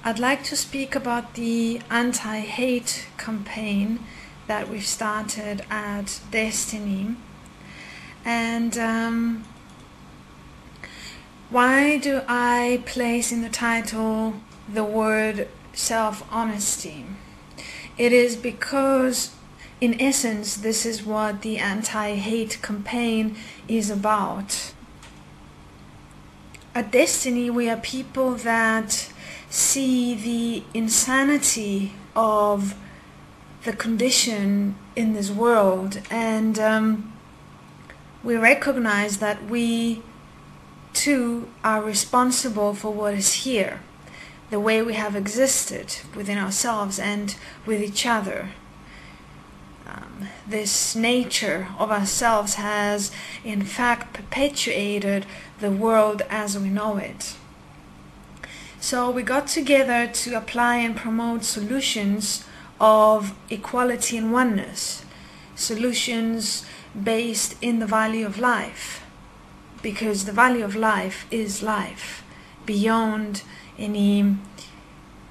I'd like to speak about the anti-hate campaign that we've started at Desteni. And why do I place in the title the word self-honesty? It is because, in essence, this is what the anti-hate campaign is about. At Desteni, we are people that see the insanity of the condition in this world, and we recognize that we too are responsible for what is here, the way we have existed within ourselves and with each other. This nature of ourselves has in fact perpetuated the world as we know it. So we got together to apply and promote solutions of equality and oneness, solutions based in the value of life, because the value of life is life, beyond any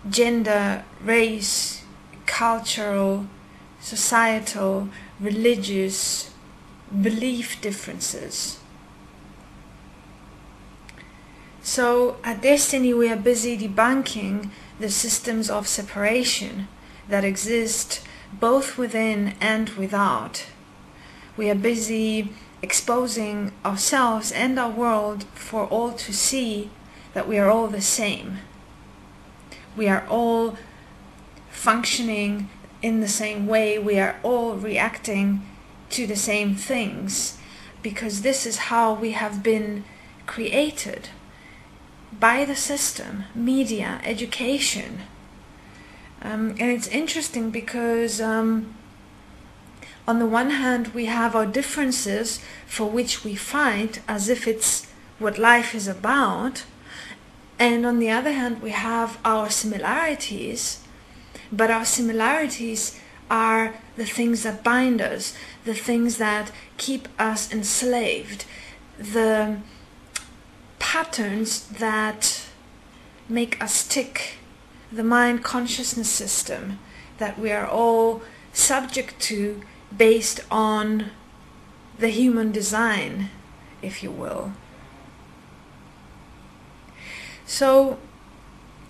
gender, race, cultural, societal, religious belief differences. So at Desteni, we are busy debunking the systems of separation that exist both within and without. We are busy exposing ourselves and our world for all to see that we are all the same. We are all functioning in the same way. We are all reacting to the same things, because this is how we have been created. By the system, media, education. And it's interesting because on the one hand we have our differences for which we fight as if it's what life is about, and on the other hand we have our similarities, but our similarities are the things that bind us, the things that keep us enslaved, the patterns that make us tick, the mind consciousness system that we are all subject to based on the human design, if you will. So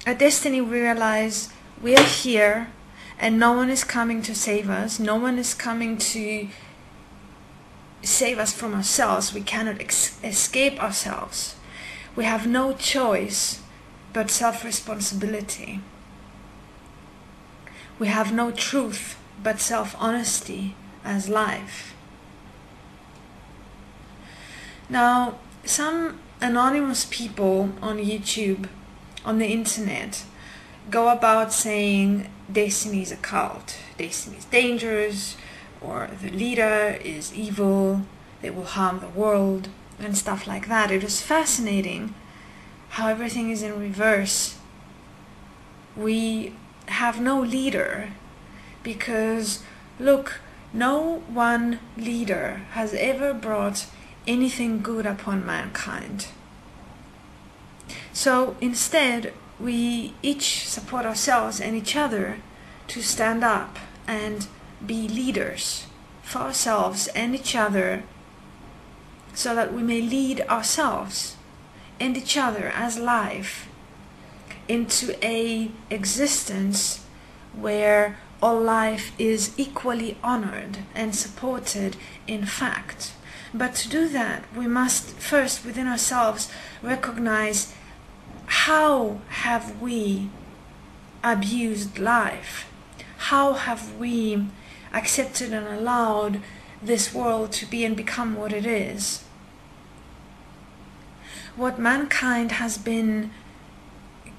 at Desteni we realize we are here and no one is coming to save us, no one is coming to save us from ourselves. We cannot escape ourselves. We have no choice but self-responsibility. We have no truth but self-honesty as life. Now, some anonymous people on YouTube, on the internet, go about saying Desteni is a cult, Desteni is dangerous, or the leader is evil, they will harm the world, and stuff like that. It is fascinating how everything is in reverse. We have no leader because, look, no one leader has ever brought anything good upon mankind. So instead, we each support ourselves and each other to stand up and be leaders for ourselves and each other, so that we may lead ourselves and each other as life into a existence where all life is equally honored and supported in fact. But to do that, we must first within ourselves recognize how have we abused life? How have we accepted and allowed this world to be and become what it is? What mankind has been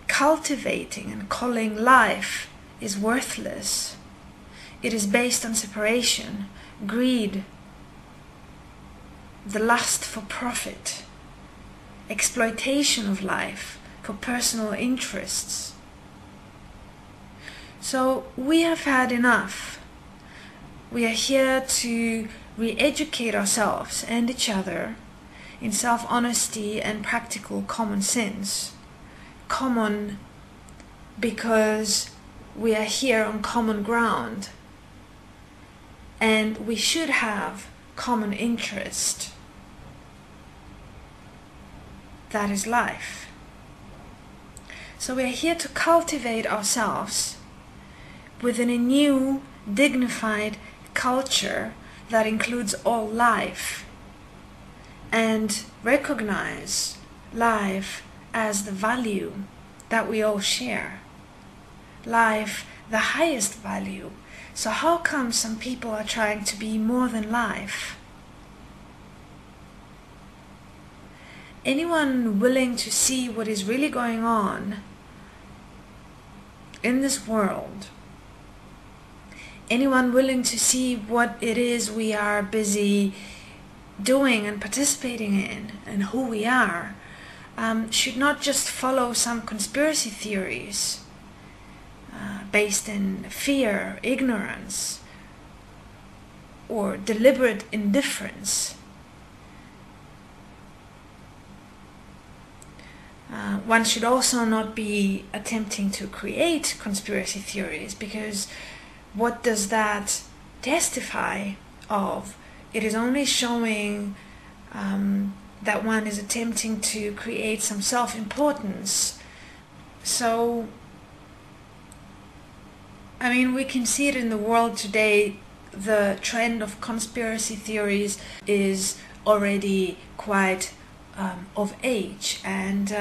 cultivating and calling life is worthless. It is based on separation, greed, the lust for profit, exploitation of life for personal interests. So we have had enough. We are here to re-educate ourselves and each other in self-honesty and practical common sense, common because we are here on common ground and we should have common interest. That is life. So we are here to cultivate ourselves within a new, dignified culture that includes all life, and recognize life as the value that we all share. Life, the highest value. So how come some people are trying to be more than life? Anyone willing to see what is really going on in this world, anyone willing to see what it is we are busy doing and participating in and who we are, should not just follow some conspiracy theories based in fear, ignorance, or deliberate indifference. One should also not be attempting to create conspiracy theories, because what does that testify of? It is only showing that one is attempting to create some self-importance. So, I mean, we can see it in the world today. The trend of conspiracy theories is already quite of age, and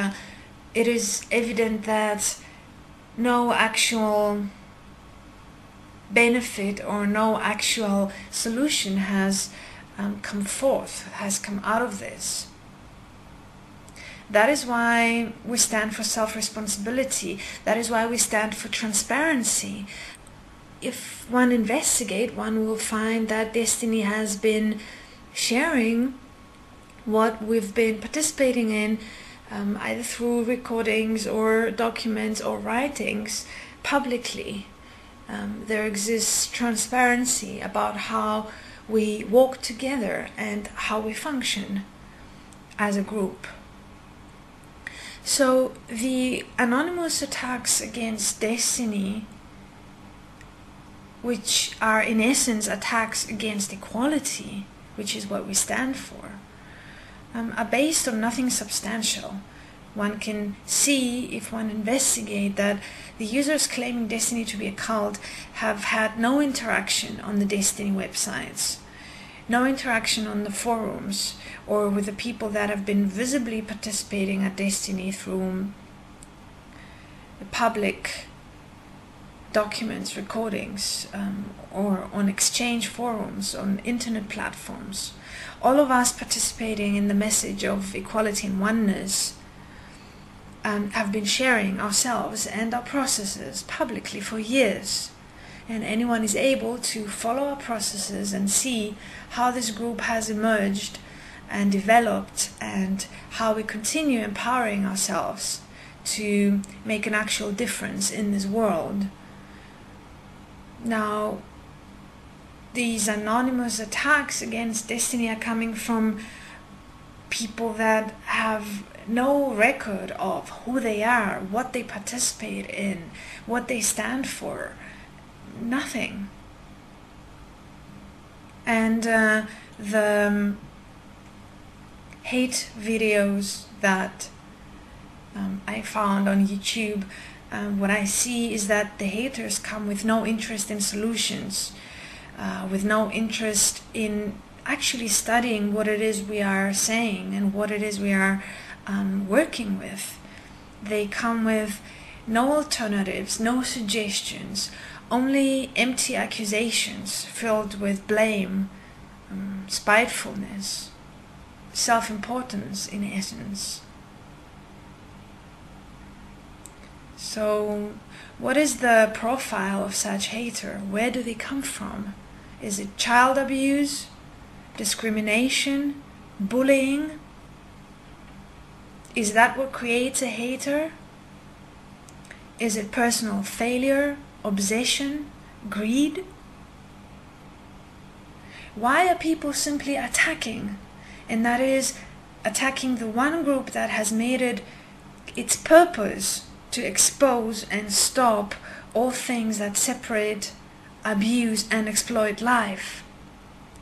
it is evident that no actual benefit or no actual solution has come out of this. That is why we stand for self-responsibility. That is why we stand for transparency. If one investigates, one will find that Desteni has been sharing what we've been participating in, either through recordings or documents or writings, publicly. There exists transparency about how we walk together and how we function as a group. So the anonymous attacks against Desteni, which are in essence attacks against equality, which is what we stand for, are based on nothing substantial. One can see, if one investigates, that the users claiming Desteni to be a cult have had no interaction on the Desteni websites, no interaction on the forums, or with the people that have been visibly participating at Desteni through the public documents, recordings, or on exchange forums, on internet platforms. All of us participating in the message of equality and oneness have been sharing ourselves and our processes publicly for years. And anyone is able to follow our processes and see how this group has emerged and developed, and how we continue empowering ourselves to make an actual difference in this world. Now, these anonymous attacks against Desteni are coming from people that have no record of who they are, what they participate in, what they stand for. Nothing. And the hate videos that I found on YouTube, what I see is that the haters come with no interest in solutions, with no interest in actually studying what it is we are saying and what it is we are working with. They come with no alternatives, no suggestions, only empty accusations filled with blame, spitefulness, self-importance in essence. So, what is the profile of such hater? Where do they come from? Is it child abuse, discrimination, bullying? Is that what creates a hater? Is it personal failure, obsession, greed? Why are people simply attacking? And that is attacking the one group that has made it its purpose to expose and stop all things that separate, abuse and exploit life.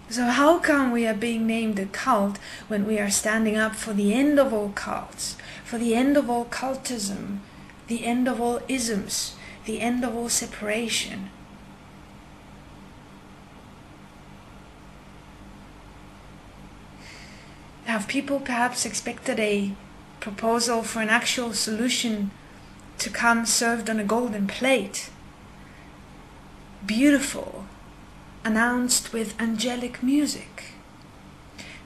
So how come we are being named a cult when we are standing up for the end of all cults, for the end of all cultism, the end of all isms, the end of all separation? Have people perhaps expected a proposal for an actual solution to come served on a golden plate? Beautiful, announced with angelic music.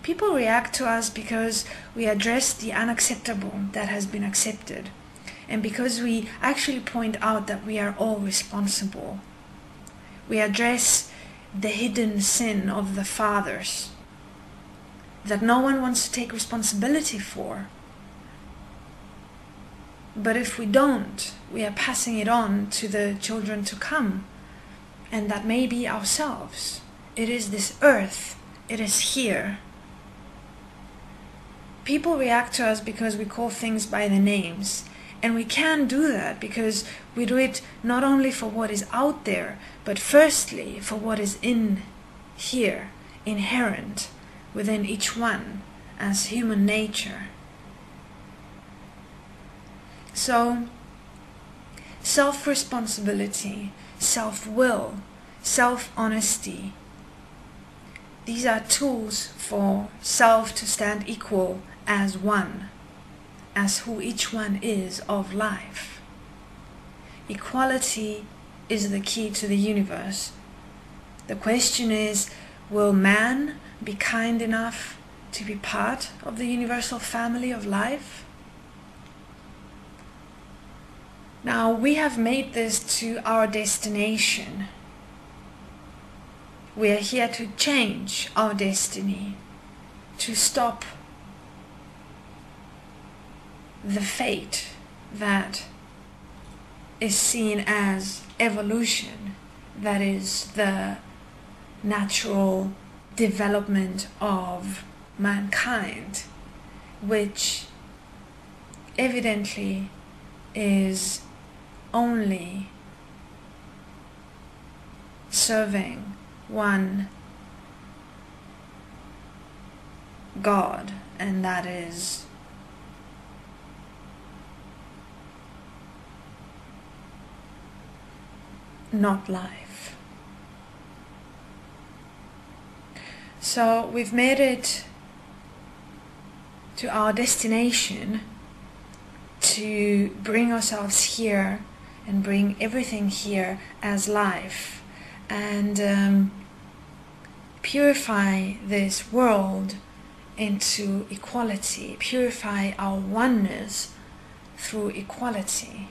People react to us because we address the unacceptable that has been accepted, and because we actually point out that we are all responsible. We address the hidden sin of the fathers that no one wants to take responsibility for. But if we don't, we are passing it on to the children to come, and that may be ourselves. It is this earth, it is here. People react to us because we call things by their names, and we can do that because we do it not only for what is out there, but firstly for what is in here, inherent within each one as human nature. So, self-responsibility, self-will, self-honesty, these are tools for self to stand equal as one, as who each one is of life. Equality is the key to the universe. The question is, will man be kind enough to be part of the universal family of life? Now, we have made this to our destination. We are here to change our destiny, to stop the fate that is seen as evolution, that is the natural development of mankind, which evidently is only serving one God, and that is not life. So we've made it to our destination to bring ourselves here and bring everything here as life, and purify this world into equality, purify our oneness through equality.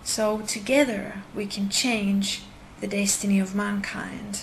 So together we can change the destiny of mankind.